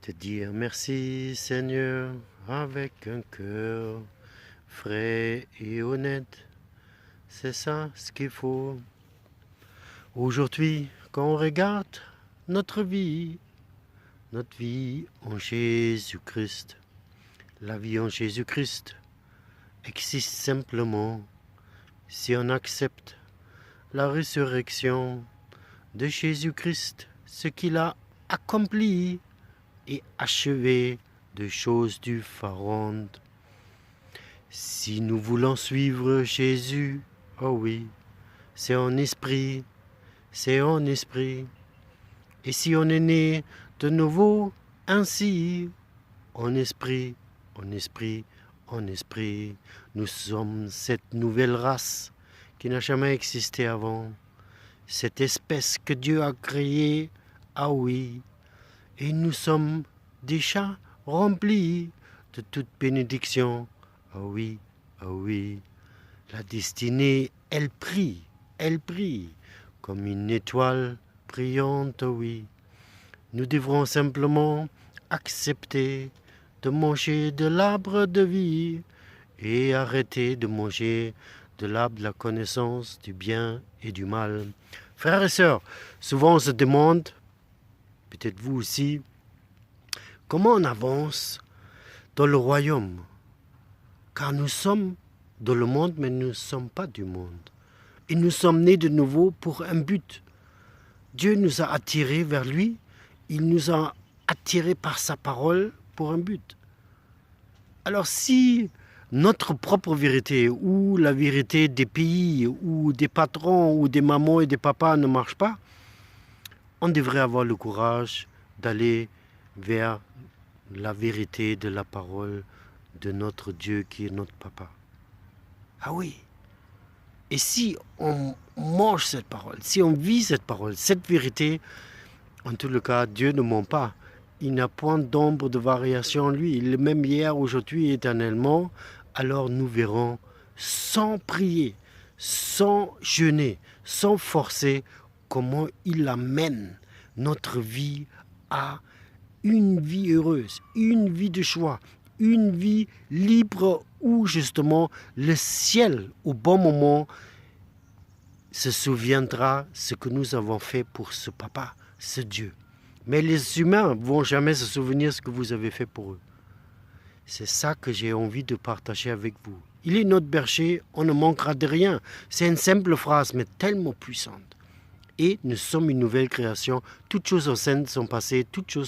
Te dire merci Seigneur avec un cœur frais et honnête, c'est ça ce qu'il faut. Aujourd'hui, quand on regarde notre vie en Jésus-Christ, la vie en Jésus-Christ existe simplement si on accepte la résurrection de Jésus-Christ, ce qu'il a accompli et achevé de choses différentes. Si nous voulons suivre Jésus, oh oui, c'est en esprit, c'est en esprit. Et si on est né de nouveau, ainsi, en esprit, en esprit, en esprit, nous sommes cette nouvelle race qui n'a jamais existé avant, cette espèce que Dieu a créée, ah oui, et nous sommes déjà remplis de toute bénédiction, ah oui, ah oui. La destinée, elle brille comme une étoile brillante, oui. Nous devrons simplement accepter de manger de l'arbre de vie et arrêter de manger de l'arbre de la connaissance du bien et du mal. Frères et sœurs, souvent on se demande, peut-être vous aussi, comment on avance dans le royaume, car nous sommes dans le monde, mais nous ne sommes pas du monde. Et nous sommes nés de nouveau pour un but. Dieu nous a attirés vers lui, il nous a attirés par sa parole pour un but. Alors si notre propre vérité ou la vérité des pays ou des patrons ou des mamans et des papas ne marche pas, on devrait avoir le courage d'aller vers la vérité de la parole de notre Dieu qui est notre papa. Ah oui. Et si on mange cette parole, si on vit cette parole, cette vérité, en tout le cas, Dieu ne ment pas. Il n'a point d'ombre de variation en lui. Il est même hier, aujourd'hui et éternellement. Alors nous verrons, sans prier, sans jeûner, sans forcer, comment il amène notre vie à une vie heureuse, une vie de choix, une vie libre où justement le ciel, au bon moment, se souviendra ce que nous avons fait pour ce papa, ce Dieu. Mais les humains ne vont jamais se souvenir ce que vous avez fait pour eux. C'est ça que j'ai envie de partager avec vous. Il est notre berger, on ne manquera de rien. C'est une simple phrase, mais tellement puissante. Et nous sommes une nouvelle création. Toutes choses anciennes sont passées, toutes choses